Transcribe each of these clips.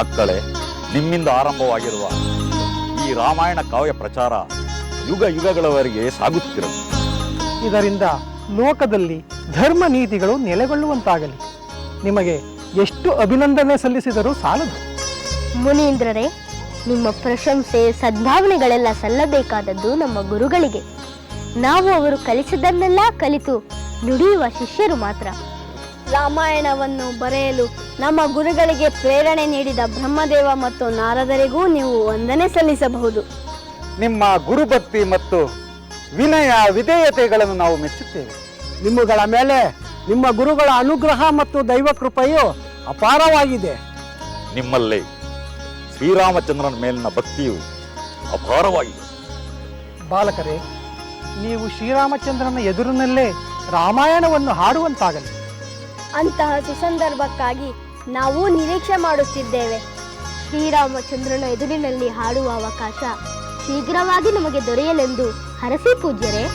ಮಕ್ಕಳೇ, ನಿಮ್ಮಿಂದ ಆರಂಭವಾಗಿರುವ ಈ ರಾಮಾಯಣ ಕಾವ್ಯ ಪ್ರಚಾರ ಯುಗ ಯುಗಗಳವರೆಗೆ ಸಾಗುತ್ತಿರಲಿ. ಇದರಿಂದ ಲೋಕದಲ್ಲಿ ಧರ್ಮ ನೀತಿಗಳು ನೆಲೆಗೊಳ್ಳುವಂತಾಗಲಿ. ನಿಮಗೆ ಎಷ್ಟು ಅಭಿನಂದನೆ ಸಲ್ಲಿಸಿದರೂ ಸಾಲದು. ಮುನೀಂದ್ರರೇ, ನಿಮ್ಮ ಪ್ರಶಂಸೆ ಸದ್ಭಾವನೆಗಳೆಲ್ಲ ಸಲ್ಲಬೇಕಾದದ್ದು ನಮ್ಮ ಗುರುಗಳಿಗೆ. ನಾವು ಅವರು ಕಲಿಸಿದ್ದನ್ನೆಲ್ಲ ಕಲಿತು ನುಡಿಯುವ ಶಿಷ್ಯರು ಮಾತ್ರ. ರಾಮಾಯಣವನ್ನು ಬರೆಯಲು ನಮ್ಮ ಗುರುಗಳಿಗೆ ಪ್ರೇರಣೆ ನೀಡಿದ ಬ್ರಹ್ಮದೇವ ಮತ್ತು ನಾರದರಿಗೂ ನೀವು ವಂದನೆ ಸಲ್ಲಿಸಬಹುದು. ನಿಮ್ಮ ಗುರುಭಕ್ತಿ ಮತ್ತು ವಿನಯ ವಿಧೇಯತೆಗಳನ್ನು ನಾವು ಮೆಚ್ಚುತ್ತೇವೆ. ನಿಮ್ಮಗಳ ಮೇಲೆ ನಿಮ್ಮ ಗುರುಗಳ ಅನುಗ್ರಹ ಮತ್ತು ದೈವ ಕೃಪೆಯು ಅಪಾರವಾಗಿದೆ. ನಿಮ್ಮಲ್ಲಿ ಶ್ರೀರಾಮಚಂದ್ರನ ಮೇಲಿನ ಭಕ್ತಿಯು ಅಪಾರವಾಗಿದೆ. ಬಾಲಕರೇ, ನೀವು ಶ್ರೀರಾಮಚಂದ್ರನ ಎದುರಿನಲ್ಲೇ ರಾಮಾಯಣವನ್ನು ಹಾಡುವಂತಾಗಲಿ. ಅಂತಹ ಸುಸಂದರ್ಭಕ್ಕಾಗಿ ನಾವು ನಿರೀಕ್ಷೆ ಮಾಡುತ್ತಿದ್ದೇವೆ. ಶ್ರೀರಾಮಚಂದ್ರನ ಎದುರಿನಲ್ಲಿ ಹಾಡುವ ಅವಕಾಶ ಶೀಘ್ರವಾಗಿ ನಮಗೆ ದೊರೆಯಲೆಂದು ಹರಸಿ ಪೂಜ್ಯರೇ.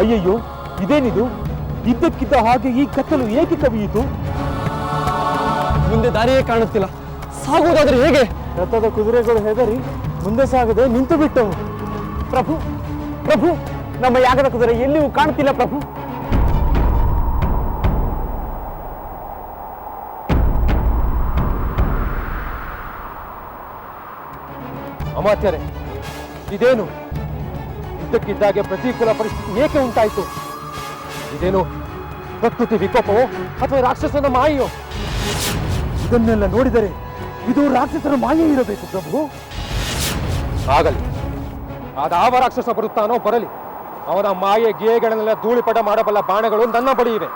ಅಯ್ಯಯ್ಯೋ, ಇದೇನಿದು? ಇದ್ದಕ್ಕಿದ್ದ ಹಾಗೆ ಈ ಕತ್ತಲು ಏಕೆ ಕವಿಯಿತು? ಮುಂದೆ ದಾರಿಯೇ ಕಾಣುತ್ತಿಲ್ಲ. ಸಾಗುವುದಾದ್ರೆ ಹೇಗೆ? ರಥದ ಕುದುರೆಗಳು ಹೆದರಿ ಮುಂದೆ ಸಾಗದೆ ನಿಂತು ಬಿಟ್ಟವು. ಪ್ರಭು, ಪ್ರಭು, ನಮ್ಮ ಯಾಗದ ಕುದುರೆ ಎಲ್ಲಿಯೂ ಕಾಣುತ್ತಿಲ್ಲ ಪ್ರಭು. ಅಮಾತ್ಯರೇ, ಇದೇನು? ಇದ್ದಕ್ಕಿದ್ದಾಗೆ ಪ್ರತಿಕೂಲ ಪರಿಸ್ಥಿತಿ ಏಕೆ ಉಂಟಾಯಿತು? ಇದೇನು ಪ್ರಕೃತಿ ವಿಕೋಪವೋ ಅಥವಾ ರಾಕ್ಷಸನ ಮಾಯೆಯೋ? ಇದನ್ನೆಲ್ಲ ನೋಡಿದರೆ ಇದು ರಾಕ್ಷಸರ ಮಾಯೆ ಇರಬೇಕು ಪ್ರಭು. ಆಗಲಿ, ಅದಾವ ರಾಕ್ಷಸ ಬರುತ್ತಾನೋ ಬರಲಿ, ಅವನ ಮಾಯೆ ಗೇಯಗಳನ್ನೆಲ್ಲ ಧೂಳಿಪಟ ಮಾಡಬಲ್ಲ ಬಾಣಗಳು ನನ್ನ ಬಳಿ ಇವೆ.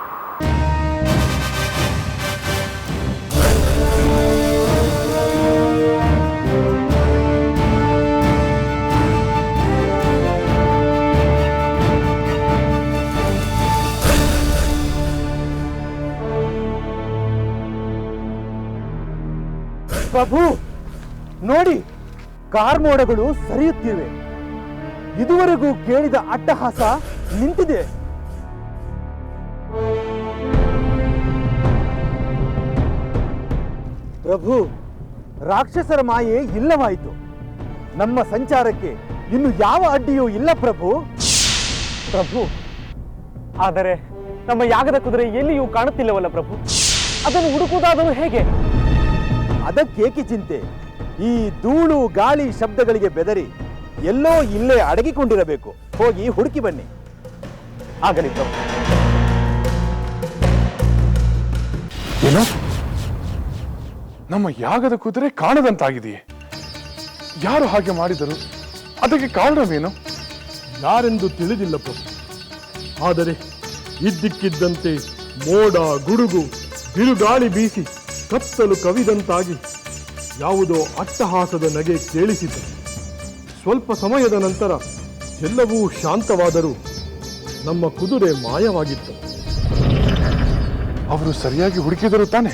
ಪ್ರಭು ನೋಡಿ, ಕಾರ್ಮೋಡಗಳು ಸರಿಯುತ್ತಿವೆ. ಇದುವರೆಗೂ ಕೇಳಿದ ಅಟ್ಟಹಾಸ ನಿಂತಿದೆ. ಪ್ರಭು, ರಾಕ್ಷಸರ ಮಾಯೆ ಇಲ್ಲವಾಯಿತು. ನಮ್ಮ ಸಂಚಾರಕ್ಕೆ ಇನ್ನು ಯಾವ ಅಡ್ಡಿಯೂ ಇಲ್ಲ ಪ್ರಭು. ಪ್ರಭು, ಆದರೆ ನಮ್ಮ ಯಾಗದ ಕುದುರೆ ಎಲ್ಲಿಯೂ ಕಾಣುತ್ತಿಲ್ಲವಲ್ಲ ಪ್ರಭು. ಅದನ್ನು ಹುಡುಕುವುದಾದರೂ ಹೇಗೆ? ಅದಕ್ಕೇಕೆ ಚಿಂತೆ? ಈ ಧೂಳು ಗಾಳಿ ಶಬ್ದಗಳಿಗೆ ಬೆದರಿ ಎಲ್ಲೋ ಇಲ್ಲೇ ಅಡಗಿಕೊಂಡಿರಬೇಕು. ಹೋಗಿ ಹುಡುಕಿ ಬನ್ನಿ. ಆಗಲಿ ಪ್ರಭು. ಏನು? ನಮ್ಮ ಯಾಗದ ಕುದುರೆ ಕಾಣದಂತಾಗಿದೆಯೇ? ಯಾರು ಹಾಗೆ ಮಾಡಿದರು? ಅದಕ್ಕೆ ಕಾರಣವೇನು? ಯಾರೆಂದು ತಿಳಿದಿಲ್ಲ ಪ್ರಭು. ಆದರೆ ಇದ್ದಕ್ಕಿದ್ದಂತೆ ಮೋಡ ಗುಡುಗು ಬಿರುಗಾಳಿ ಬೀಸಿ ಕತ್ತಲು ಕವಿದಂತಾಗಿ ಯಾವುದೋ ಅಟ್ಟಹಾಸದ ನಗೆ ಕೇಳಿಸಿತು. ಸ್ವಲ್ಪ ಸಮಯದ ನಂತರ ಎಲ್ಲವೂ ಶಾಂತವಾದರೂ ನಮ್ಮ ಕುದುರೆ ಮಾಯವಾಗಿತ್ತು. ಅವರು ಸರಿಯಾಗಿ ಹುಡುಕಿದರು ತಾನೆ?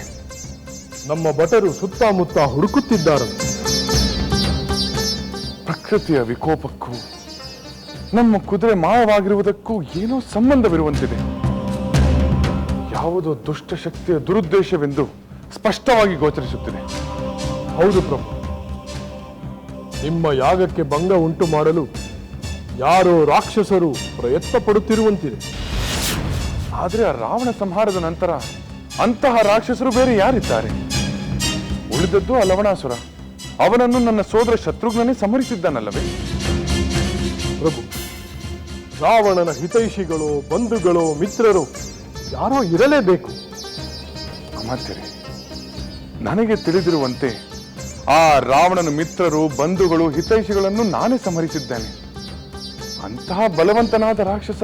ನಮ್ಮ ಭಟರು ಸುತ್ತಮುತ್ತ ಹುಡುಕುತ್ತಿದ್ದಾರೆ. ಪ್ರಕೃತಿಯ ವಿಕೋಪಕ್ಕೂ ನಮ್ಮ ಕುದುರೆ ಮಾಯವಾಗಿರುವುದಕ್ಕೂ ಏನೋ ಸಂಬಂಧವಿರುವಂತಿದೆ. ಯಾವುದೋ ದುಷ್ಟಶಕ್ತಿಯ ದುರುದ್ದೇಶವೆಂದು ಸ್ಪಷ್ಟವಾಗಿ ಗೋಚರಿಸುತ್ತಿದೆ. ಹೌದು ಪ್ರಭು, ನಿಮ್ಮ ಯಾಗಕ್ಕೆ ಭಂಗ ಉಂಟು ಮಾಡಲು ಯಾರೋ ರಾಕ್ಷಸರು ಪ್ರಯತ್ನ ಪಡುತ್ತಿರುವಂತಿದೆ. ಆದರೆ ಆ ರಾವಣ ಸಂಹಾರದ ನಂತರ ಅಂತಹ ರಾಕ್ಷಸರು ಬೇರೆ ಯಾರಿದ್ದಾರೆ? ಉಳಿದದ್ದು ಆ ಲವಣಾಸುರ. ಅವನನ್ನು ನನ್ನ ಸೋದರ ಶತ್ರುಘ್ನನೇ ಸಂಹರಿಸಿದ್ದಾನಲ್ಲವೇ? ಪ್ರಭು, ರಾವಣನ ಹಿತೈಷಿಗಳು, ಬಂಧುಗಳು, ಮಿತ್ರರು ಯಾರೋ ಇರಲೇಬೇಕು. ಅಮಾತ್ಯರೇ, ನನಗೆ ತಿಳಿದಿರುವಂತೆ ಆ ರಾವಣನ ಮಿತ್ರರು, ಬಂಧುಗಳು, ಹಿತೈಷಿಗಳನ್ನು ನಾನೇ ಸಂಹರಿಸಿದ್ದೇನೆ. ಅಂತಹ ಬಲವಂತನಾದ ರಾಕ್ಷಸ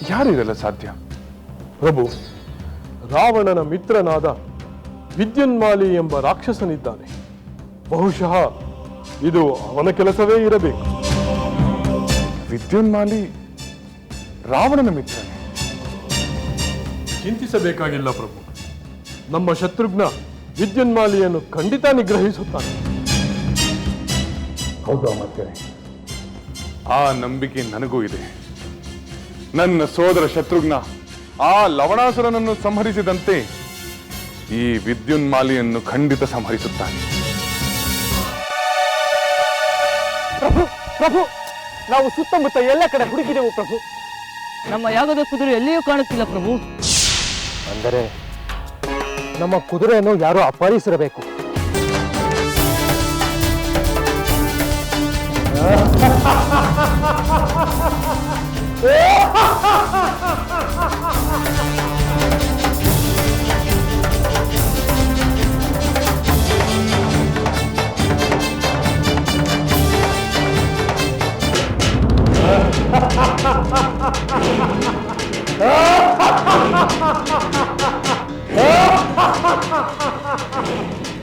ಯಾರಿರಲ್ಲ ಸಾಧ್ಯ? ಪ್ರಭು, ರಾವಣನ ಮಿತ್ರನಾದ ವಿದ್ಯುನ್ಮಾಲಿ ಎಂಬ ರಾಕ್ಷಸನಿದ್ದಾನೆ. ಬಹುಶಃ ಇದು ಅವನ ಕೆಲಸವೇ ಇರಬೇಕು. ವಿದ್ಯುನ್ಮಾಲಿ ರಾವಣನ ಮಿತ್ರನೇ? ಚಿಂತಿಸಬೇಕಾಗಿಲ್ಲ ಪ್ರಭು. ನಮ್ಮ ಶತ್ರುಘ್ನ ವಿದ್ಯುನ್ಮಾಲಿಯನ್ನು ಖಂಡಿತ ನಿಗ್ರಹಿಸುತ್ತಾನೆ. ಹೌದು ಅಮಾತ್ಯರೇ, ಆ ನಂಬಿಕೆ ನನಗೂ ಇದೆ. ನನ್ನ ಸೋದರ ಶತ್ರುಘ್ನ ಆ ಲವಣಾಸುರನನ್ನು ಸಂಹರಿಸಿದಂತೆ ಈ ವಿದ್ಯುನ್ಮಾಲಿಯನ್ನು ಖಂಡಿತ ಸಂಹರಿಸುತ್ತಾನೆ. ಪ್ರಭು, ಪ್ರಭು, ನಾವು ಸುತ್ತಮುತ್ತ ಎಲ್ಲ ಕಡೆ ಹುಡುಕಿದೆವು ಪ್ರಭು. ನಮ್ಮ ಯಾಗದ ಕುದುರೆ ಎಲ್ಲಿಯೂ ಕಾಣುತ್ತಿಲ್ಲ ಪ್ರಭು. ಅಂದರೆ ನಮ್ಮ ಕುದುರೆಯನ್ನು ಯಾರೋ ಅಪಹರಿಸಿರಬೇಕು.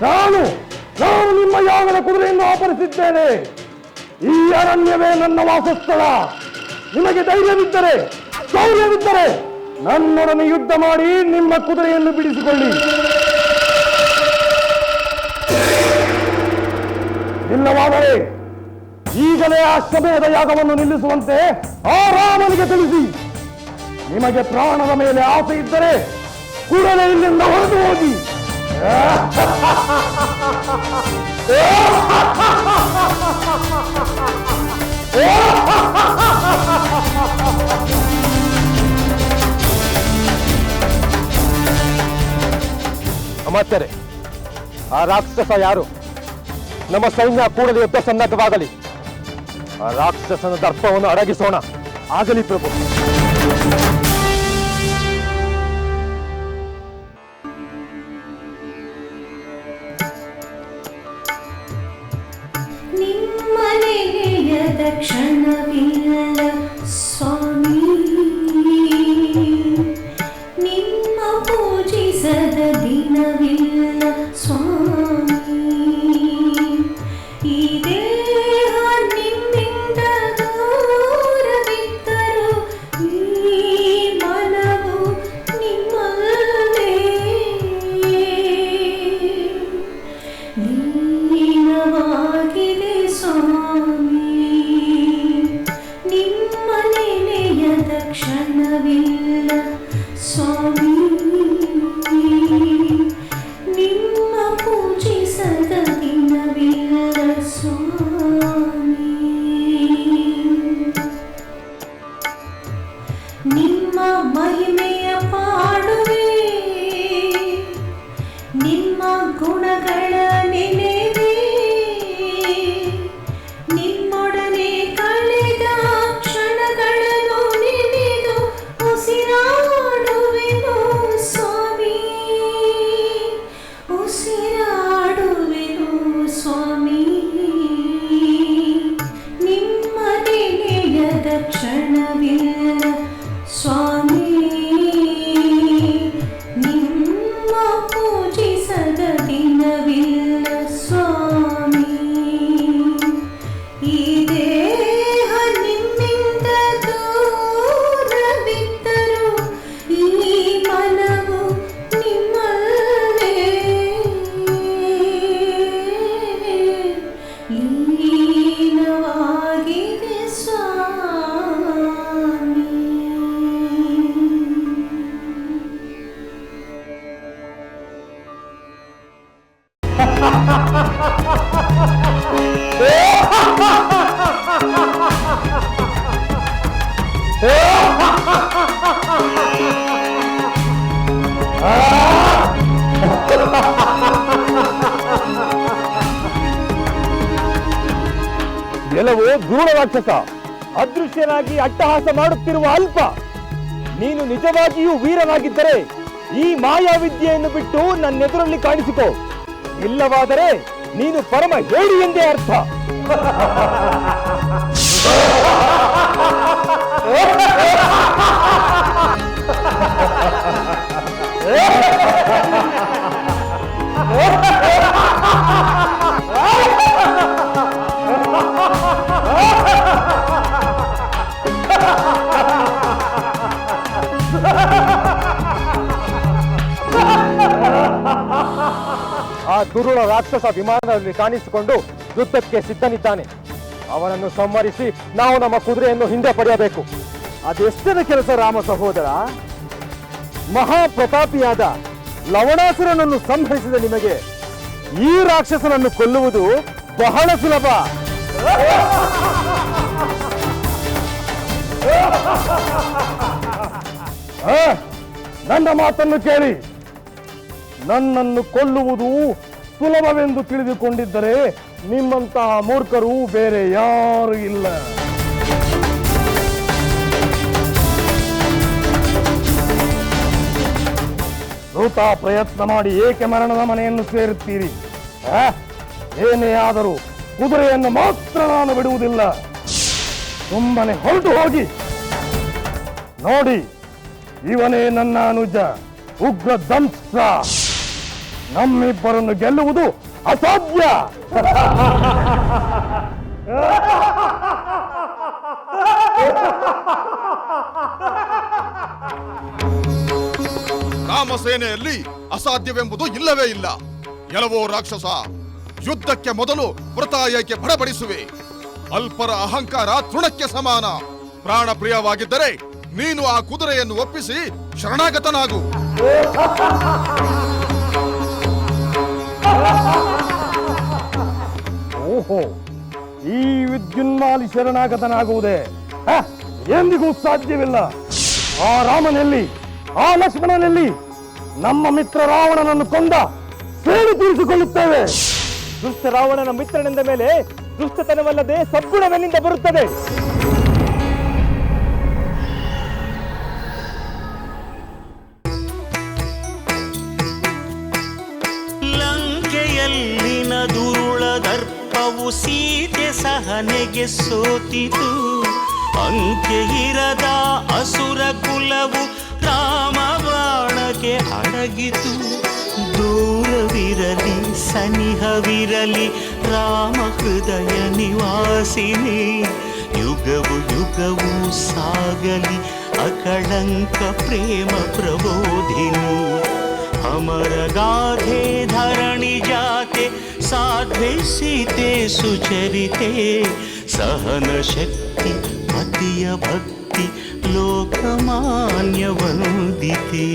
ನಾನು ನಿಮ್ಮ ಯಾಗದ ಕುದುರೆಯನ್ನು ಅಪಹರಿಸಿದ್ದೇನೆ. ಈ ಅರಣ್ಯವೇ ನನ್ನ ವಾಸಸ್ಥಳ. ನಿಮಗೆ ಧೈರ್ಯವಿದ್ದರೆ, ಶೌರ್ಯವಿದ್ದರೆ ನನ್ನೊಡನೆ ಯುದ್ಧ ಮಾಡಿ ನಿಮ್ಮ ಕುದುರೆಯನ್ನು ಬಿಡಿಸಿಕೊಳ್ಳಿ. ಇಲ್ಲವಾದರೆ ಈಗಲೇ ಆ ಅಶ್ವಮೇಧ ಯಾಗವನ್ನು ನಿಲ್ಲಿಸುವಂತೆ ಆ ರಾಮನಿಗೆ ತಿಳಿಸಿ. ನಿಮಗೆ ಪ್ರಾಣದ ಮೇಲೆ ಆಸೆ ಇದ್ದರೆ ಕೂಡಲೇ ಇಲ್ಲಿಂದ ಹೊರಟು ಹೋಗಿ. ಅಮಾತ್ಯರೇ, ಆ ರಾಕ್ಷಸ ಯಾರು? ನಮ್ಮ ಸೈನ್ಯ ಕೂಡಲೇ ಯುದ್ಧ ಸನ್ನದ್ಧವಾಗಲಿ. ಆ ರಾಕ್ಷಸನ ದರ್ಪವನ್ನು ಅಡಗಿಸೋಣ. ಆಗಲಿ ಪ್ರಭು. ನಿಮ್ಮನೆಗೆಯದ ಕ್ಷಣವಿಲ್ಲ ನಿಮ್ಮ ಮಹಿಮೆಯ ಪಾಡುವೆ, ನಿಮ್ಮ ಗುಣಗಳ ನೆನೆವೆ, ನಿಮ್ಮೊಡನೆ ಕಳೆದ ಕ್ಷಣಗಳನ್ನು ನೆನೆದು ಉಸಿರಾಡುವೆನು ಸ್ವಾಮಿ, ಉಸಿರಾಡುವೆನು ಸ್ವಾಮಿ. ನಿಮ್ಮ ನೆನೆಯದ ಕ್ಷಣವಿಲ್ಲ ಸ್ವಾಮಿ, ನಿಮ್ಮ ಪೂಜಿಸದ ದಿನವಿಲ್ಲ ಸ್ವಾಮಿ. ಈ ದೇಹ ನಿಮ್ಮಿಂದ ದೂರವಿದ್ದರೂ ಈ ಮನವು ನಿಮ್ಮಲ್ಲೇ ಲೀನವಾಗಿದೆ ಸ್ವಾಮಿ. ಎಲ್ಲವೋ ಧೂಳ ರಾಕ್ಷಸ, ಅದೃಶ್ಯನಾಗಿ ಅಟ್ಟಹಾಸ ಮಾಡುತ್ತಿರುವ ಅಲ್ಪ. ನೀನು ನಿಜವಾಗಿಯೂ ವೀರನಾಗಿದ್ದರೆ ಈ ಮಾಯಾವಿದ್ಯೆಯನ್ನು ಬಿಟ್ಟು ನನ್ನೆದುರಲ್ಲಿ ಕಾಣಿಸಿಕೋ, ಇಲ್ಲವಾದರೆ ನೀನು ಪರಮ ಹೇಳಿ ಎಂದೇ ಅರ್ಥ. ಆ ದುರುಳ ರಾಕ್ಷಸ ವಿಮಾನದಲ್ಲಿ ಕಾಣಿಸಿಕೊಂಡು ಯುದ್ಧಕ್ಕೆ ಸಿದ್ಧನಿದ್ದಾನೆ. ಅವನನ್ನು ಸಂಹರಿಸಿ ನಾವು ನಮ್ಮ ಕುದುರೆಯನ್ನು ಹಿಂದೆ ಪಡೆಯಬೇಕು. ಅದೆಷ್ಟರ ಕೆಲಸ ರಾಮ ಸಹೋದರ. ಮಹಾಪ್ರತಾಪಿಯಾದ ಲವಣಾಸುರನನ್ನು ಸಂಹರಿಸಿದ ನಿಮಗೆ ಈ ರಾಕ್ಷಸನನ್ನು ಕೊಲ್ಲುವುದು ಬಹಳ ಸುಲಭ. ನನ್ನ ಮಾತನ್ನು ಕೇಳಿ, ನನ್ನನ್ನು ಕೊಲ್ಲುವುದು ಸುಲಭವೆಂದು ತಿಳಿದುಕೊಂಡಿದ್ದರೆ ನಿಮ್ಮಂತಹ ಮೂರ್ಖರು ಬೇರೆ ಯಾರು ಇಲ್ಲ. ವೃಥಾ ಪ್ರಯತ್ನ ಮಾಡಿ ಏಕೆ ಮರಣದ ಮನೆಯನ್ನು ಸೇರುತ್ತೀರಿ? ಏನೇ ಆದರೂ ಕುದುರೆಯನ್ನು ಮಾತ್ರ ನಾನು ಬಿಡುವುದಿಲ್ಲ. ಸುಮ್ಮನೆ ಹೊರಟು ಹೋಗಿ. ನೋಡಿ, ಇವನೇ ನನ್ನ ಅನುಜ ಉಗ್ರ ದಂಶ. ನಮ್ಮಿಬ್ಬರನ್ನು ಗೆಲ್ಲುವುದು ಅಸಾಧ್ಯ. ರಾಮಸೇನೆಯಲ್ಲಿ ಅಸಾಧ್ಯವೆಂಬುದು ಇಲ್ಲವೇ ಇಲ್ಲ. ಎಲ್ಲವೋ ರಾಕ್ಷಸ, ಯುದ್ಧಕ್ಕೆ ಮೊದಲು ವೃಥಾ ಏಕೆ ಬಡಬಡಿಸುವೆ? ಅಲ್ಪರ ಅಹಂಕಾರ ತೃಣಕ್ಕೆ ಸಮಾನ. ಪ್ರಾಣ ಪ್ರಿಯವಾಗಿದ್ದರೆ ನೀನು ಆ ಕುದುರೆಯನ್ನು ಒಪ್ಪಿಸಿ ಶರಣಾಗತನಾಗು. ಓಹೋ, ಈ ವಿದ್ಯುನ್ಮಾಲಿ ಶರಣಾಗತನಾಗುವುದೇ ಎಂದಿಗೂ ಸಾಧ್ಯವಿಲ್ಲ. ಆ ರಾಮನಲ್ಲಿ, ಆ ಲಕ್ಷ್ಮಣನಲ್ಲಿ ನಮ್ಮ ಮಿತ್ರ ರಾವಣನನ್ನು ಕೊಂದ ಸೇಡು ತೀರಿಸಿಕೊಳ್ಳುತ್ತೇವೆ. ದುಷ್ಟ ರಾವಣನ ಮಿತ್ರನೆಂದ ಮೇಲೆ ದುಷ್ಟತನವಲ್ಲದೆ ಸದ್ಗುಣವೆಲ್ಲಿಂದ ಬರುತ್ತದೆ? ಲಂಕೆಯಲ್ಲಿನ ದುರುಳ ದರ್ಪವು ಸೀತೆ ಸಹನೆಗೆ ಸೋತಿತು. ಅಂಕೆ ಇರದ ಅಸುರ ಕುಲವು ರಾಮ ಬಾಣಕ್ಕೆ ಅಡಗಿತು. ದೂರವಿರಲಿ ಸನಿಹವಿರಲಿ ರಾಮ ಹೃದಯ ನಿವಾಸಿನಿ. ಯುಗವು ಯುಗವು ಸಾಗಲಿ ಅಕಳಂಕ ಪ್ರೇಮ ಪ್ರಬೋಧಿನಿ. ಅಮರ ಗಾಧೆ ಧರಣಿ ಜಾತೆ ಸಾಧ್ವೆ ಸೀತೆ ಸುಚರಿತೆ. ಸಹನ ಶಕ್ತಿ ಪತಿಯ ಭಕ್ತಿ ಲೋಕಮಾನ್ಯ ವಂದಿತೆ.